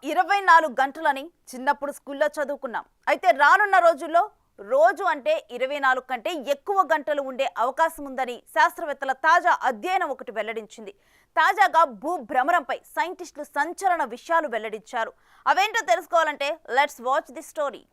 24 గంటలని చిన్నప్పుడు స్కూల్లో చదువుకున్నాం. అయితే రానున్న రోజుల్లో రోజు అంటే 24 కంటే ఎక్కువ గంటలు ఉండే అవకాశం ఉందని శాస్త్రవేత్తల తాజా అధ్యయనం ఒకటి వెల్లడించింది. తాజాగా భూభ్రమణంపై సైంటిస్టులు సంచలన విషయాలు వెల్లడించారు. అవేంటో తెలుసుకోవాలంటే లెట్స్ వాచ్ ది స్టోరీ.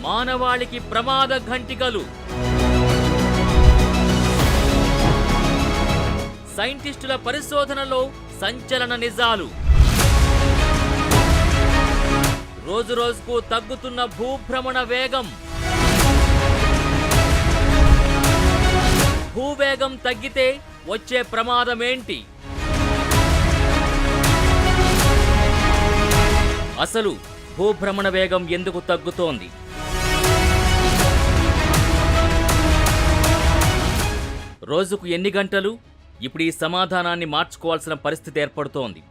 మానవాళికి ప్రమాద ఘంటికలు. సైంటిస్టుల పరిశోధనలో సంచలన నిజాలు. రోజురోజుకు తగ్గుతున్న భూభ్రమణ వేగం. భూవేగం తగ్గితే వచ్చే ప్రమాదమేంటి? అసలు భూభ్రమణ వేగం ఎందుకు తగ్గుతోంది? రోజుకు ఎన్ని గంటలు? ఇప్పుడు ఈ సమాధానాన్ని మార్చుకోవాల్సిన పరిస్థితి ఏర్పడుతోంది.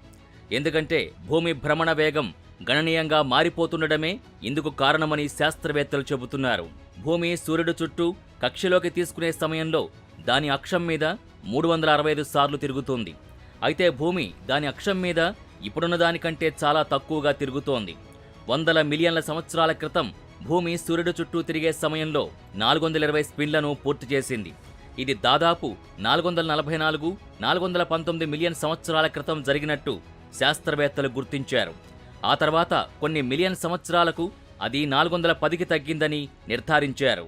ఎందుకంటే భూమి భ్రమణ వేగం గణనీయంగా మారిపోతుండడమే ఇందుకు కారణమని శాస్త్రవేత్తలు చెబుతున్నారు. భూమి సూర్యుడు చుట్టూ కక్షలోకి తీసుకునే సమయంలో దాని అక్షం మీద 365 సార్లు తిరుగుతుంది. అయితే భూమి దాని అక్షం మీద ఇప్పుడున్న దానికంటే చాలా తక్కువగా తిరుగుతోంది. వందల మిలియన్ల సంవత్సరాల క్రితం భూమి సూర్యుడు చుట్టూ తిరిగే సమయంలో 420 స్పిన్లను పూర్తి చేసింది. ఇది దాదాపు 444-419 మిలియన్ సంవత్సరాల క్రితం జరిగినట్టు శాస్త్రవేత్తలు గుర్తించారు. ఆ తర్వాత కొన్ని మిలియన్ సంవత్సరాలకు అది 410కి తగ్గిందని నిర్ధారించారు.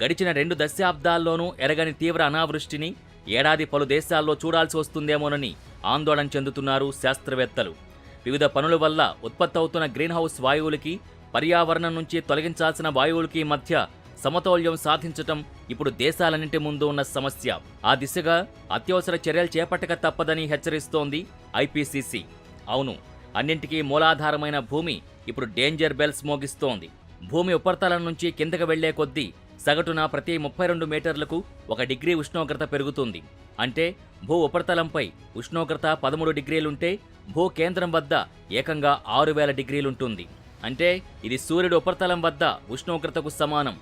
గడిచిన 2 దశాబ్దాల్లోనూ ఎరగని తీవ్ర అనావృష్టిని ఏడాది పలు దేశాల్లో చూడాల్సి వస్తుందేమోనని ఆందోళన చెందుతున్నారు శాస్త్రవేత్తలు. వివిధ పనుల వల్ల ఉత్పత్తవుతున్న గ్రీన్హౌస్ వాయువులకి, పర్యావరణం నుంచి తొలగించాల్సిన వాయువులకి మధ్య సమతౌల్యం సాధించటం ఇప్పుడు దేశాలన్నింటి ముందు ఉన్న సమస్య. ఆ దిశగా అత్యవసర చర్యలు చేపట్టక తప్పదని హెచ్చరిస్తోంది ఐపీసీసీ. అవును, అన్నింటికీ మూలాధారమైన భూమి ఇప్పుడు డేంజర్ బెల్స్ మోగిస్తోంది. భూమి ఉపరితలం నుంచి కిందకు వెళ్లే కొద్దీ సగటున ప్రతి 32 మీటర్లకు 1 డిగ్రీ ఉష్ణోగ్రత పెరుగుతుంది. అంటే భూ ఉపరితలంపై ఉష్ణోగ్రత 13 డిగ్రీలుంటే భూ కేంద్రం వద్ద ఏకంగా 6000 డిగ్రీలుంటుంది. అంటే ఇది సూర్యుడు ఉపరితలం వద్ద ఉష్ణోగ్రతకు సమానం.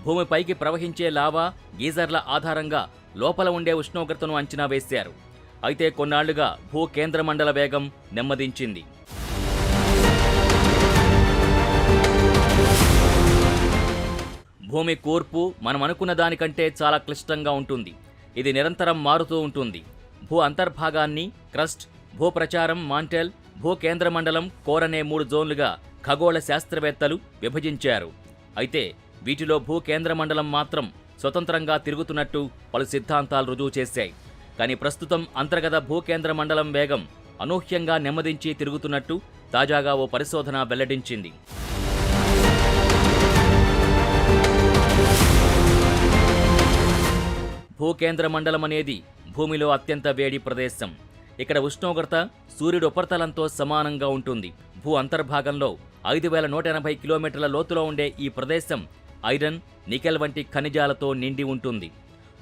భూమిపైకి ప్రవహించే లావా, గీజర్ల ఆధారంగా లోపల ఉండే ఉష్ణోగ్రతను అంచనా వేశారు. అయితే కొన్నాళ్లుగా భూ కేంద్ర మండల వేగం నెమ్మదించింది. భూమి కూర్పు మనం అనుకున్న దానికంటే చాలా క్లిష్టంగా ఉంటుంది. ఇది నిరంతరం మారుతూ ఉంటుంది. భూ అంతర్భాగాన్ని క్రస్ట్, భూ ప్రచారం, మాంటెల్, భూ కేంద్ర మండలం, కోర్ అనే 3 జోన్లుగా ఖగోళ శాస్త్రవేత్తలు విభజించారు. అయితే వీటిలో భూ కేంద్ర మండలం మాత్రం స్వతంత్రంగా తిరుగుతున్నట్టు పలు సిద్ధాంతాలు రుజువు చేశాయి. కానీ ప్రస్తుతం అంతర్గత భూ కేంద్ర మండలం వేగం అనూహ్యంగా నెమ్మదించి తిరుగుతున్నట్టు తాజాగా ఓ పరిశోధన వెల్లడించింది. భూకేంద్ర మండలం అనేది భూమిలో అత్యంత వేడి ప్రదేశం. ఇక్కడ ఉష్ణోగ్రత సూర్యుడు ఉపరితలంతో సమానంగా ఉంటుంది. భూ అంతర్భాగంలో 5180 కిలోమీటర్ల లోతులో ఉండే ఈ ప్రదేశం ఐరన్, నికెల్ వంటి ఖనిజాలతో నిండి ఉంటుంది.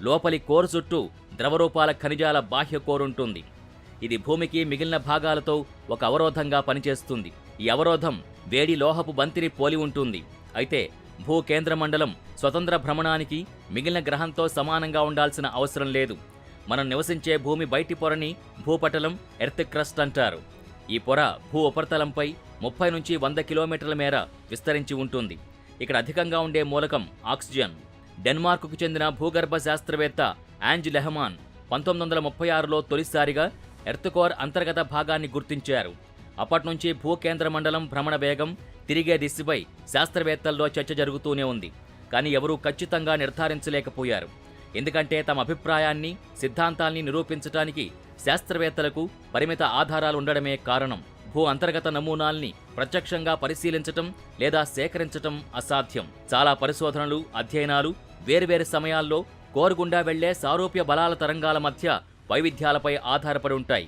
లోపలి కోర్ చుట్టూ ద్రవరూపాల ఖనిజాల బాహ్య కోర్ ఉంటుంది. ఇది భూమికి మిగిలిన భాగాలతో ఒక అవరోధంగా పనిచేస్తుంది. ఈ అవరోధం వేడి లోహపు బంతిని పోలి ఉంటుంది. అయితే భూ కేంద్ర మండలం స్వతంత్ర భ్రమణానికి మిగిలిన గ్రహంతో సమానంగా ఉండాల్సిన అవసరం లేదు. మనం నివసించే భూమి బయటి పొరని భూపటలం, ఎర్త్ క్రస్ట్ అంటారు. ఈ పొర భూ ఉపరితలంపై 30 నుంచి 100 కిలోమీటర్ల మేర విస్తరించి ఉంటుంది. ఇక్కడ అధికంగా ఉండే మూలకం ఆక్సిజన్. డెన్మార్క్కు చెందిన భూగర్భ శాస్త్రవేత్త యాంజ్ లెహమాన్ 1936లో తొలిసారిగా ఎర్త్ కోర్ అంతర్గత భాగాన్ని గుర్తించారు. అప్పట్నుంచి భూ కేంద్ర మండలం భ్రమణ వేగం, తిరిగే దిశపై శాస్త్రవేత్తల్లో చర్చ జరుగుతూనే ఉంది. కానీ ఎవరూ ఖచ్చితంగా నిర్ధారించలేకపోయారు. ఎందుకంటే తమ అభిప్రాయాన్ని, సిద్ధాంతాల్ని నిరూపించడానికి శాస్త్రవేత్తలకు పరిమిత ఆధారాలు ఉండడమే కారణం. భూ అంతర్గత నమూనాల్ని ప్రత్యక్షంగా పరిశీలించటం లేదా సేకరించటం అసాధ్యం. చాలా పరిశోధనలు, అధ్యయనాలు వేర్వేరు సమయాల్లో కోర్ గుండా వెళ్లే సారూప్య బలాల తరంగాల మధ్య వైవిధ్యాలపై ఆధారపడి ఉంటాయి.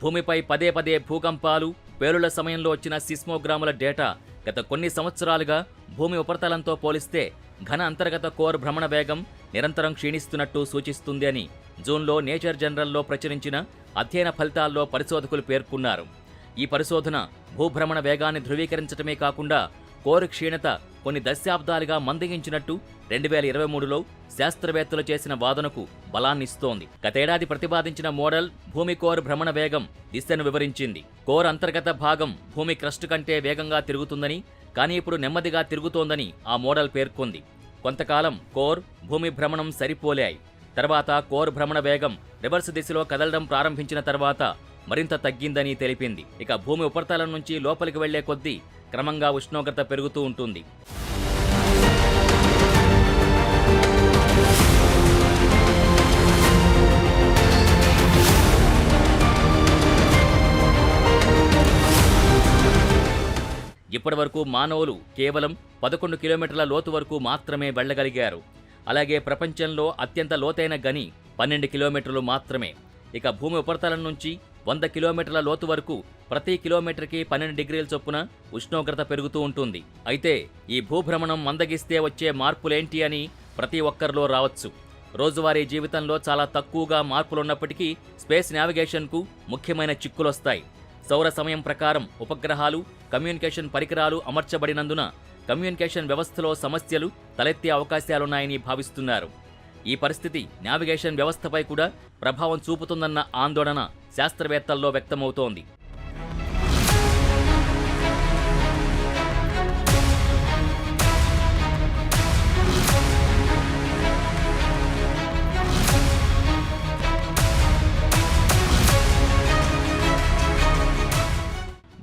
భూమిపై పదే పదే భూకంపాలు, పేలుళ్ల సమయంలో వచ్చిన సిస్మోగ్రాముల డేటా గత కొన్ని సంవత్సరాలుగా భూమి ఉపరితలంతో పోలిస్తే ఘన అంతర్గత కోర్ భ్రమణ వేగం నిరంతరం క్షీణిస్తున్నట్టు సూచిస్తుంది అని జూన్లో నేచర్ జనరల్లో ప్రచురించిన అధ్యయన ఫలితాల్లో పరిశోధకులు పేర్కొన్నారు. ఈ పరిశోధన భూభ్రమణ వేగాన్ని ధృవీకరించడమే కాకుండా కోర్ క్షీణత కొన్ని దశాబ్దాలుగా మందగించినట్టు 2023లో శాస్త్రవేత్తలు చేసిన వాదనకు బలాన్నిస్తోంది. గతేడాది ప్రతిపాదించిన మోడల్ భూమి కోర్ భ్రమణ వేగం దిశను వివరించింది. కోర్ అంతర్గత భాగం భూమి క్రస్ట్ కంటే వేగంగా తిరుగుతుందని, కానీ ఇప్పుడు నెమ్మదిగా తిరుగుతోందని ఆ మోడల్ పేర్కొంది. కొంతకాలం కోర్, భూమి భ్రమణం సరిపోలాయి. తర్వాత కోర్ భ్రమణ వేగం రివర్స్ దిశలో కదలడం ప్రారంభించిన తర్వాత మరింత తగ్గిందని తెలిపింది. ఇక భూమి ఉపరితలం నుంచి లోపలికి వెళ్లే కొద్దీ క్రమంగా ఉష్ణోగ్రత పెరుగుతూ ఉంటుంది. ఇప్పటివరకు మానవులు కేవలం 11 కిలోమీటర్ల లోతు వరకు మాత్రమే వెళ్లగలిగారు. అలాగే ప్రపంచంలో అత్యంత లోతైన గని 12 కిలోమీటర్లు మాత్రమే. ఇక భూమి ఉపరితలం నుంచి 100 కిలోమీటర్ల లోతు వరకు ప్రతి కిలోమీటర్కి 12 డిగ్రీల చొప్పున ఉష్ణోగ్రత పెరుగుతూ ఉంటుంది. అయితే ఈ భూభ్రమణం మందగిస్తే వచ్చే మార్పులేంటి అని ప్రతి ఒక్కరిలో రావచ్చు. రోజువారీ జీవితంలో చాలా తక్కువగా మార్పులున్నప్పటికీ స్పేస్ నావిగేషన్కు ముఖ్యమైన చిక్కులొస్తాయి. సౌర సమయం ప్రకారం ఉపగ్రహాలు, కమ్యూనికేషన్ పరికరాలు అమర్చబడినందున కమ్యూనికేషన్ వ్యవస్థలో సమస్యలు తలెత్తే అవకాశాలున్నాయని భావిస్తున్నారు. ఈ పరిస్థితి నావిగేషన్ వ్యవస్థపై కూడా ప్రభావం చూపుతుందన్న ఆందోళన శాస్త్రవేత్తల్లో వ్యక్తమవుతోంది.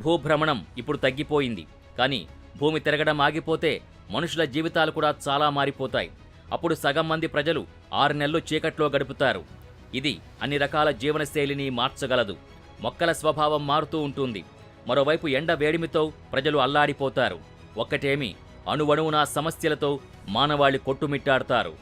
భూభ్రమణం ఇప్పుడు తగ్గిపోయింది. కానీ భూమి తిరగడం ఆగిపోతే మనుషుల జీవితాలు కూడా చాలా మారిపోతాయి. అప్పుడు సగం మంది ప్రజలు 6 నెలలు చీకట్లో గడుపుతారు. ఇది అన్ని రకాల జీవనశైలిని మార్చగలదు. మొక్కల స్వభావం మారుతూ ఉంటుంది. మరోవైపు ఎండ వేడిమితో ప్రజలు అల్లాడిపోతారు. ఒక్కటేమి, అణువణువున సమస్యలతో మానవాళి కొట్టుమిట్టాడతారు.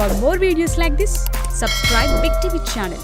For more videos like this, subscribe Big TV channel.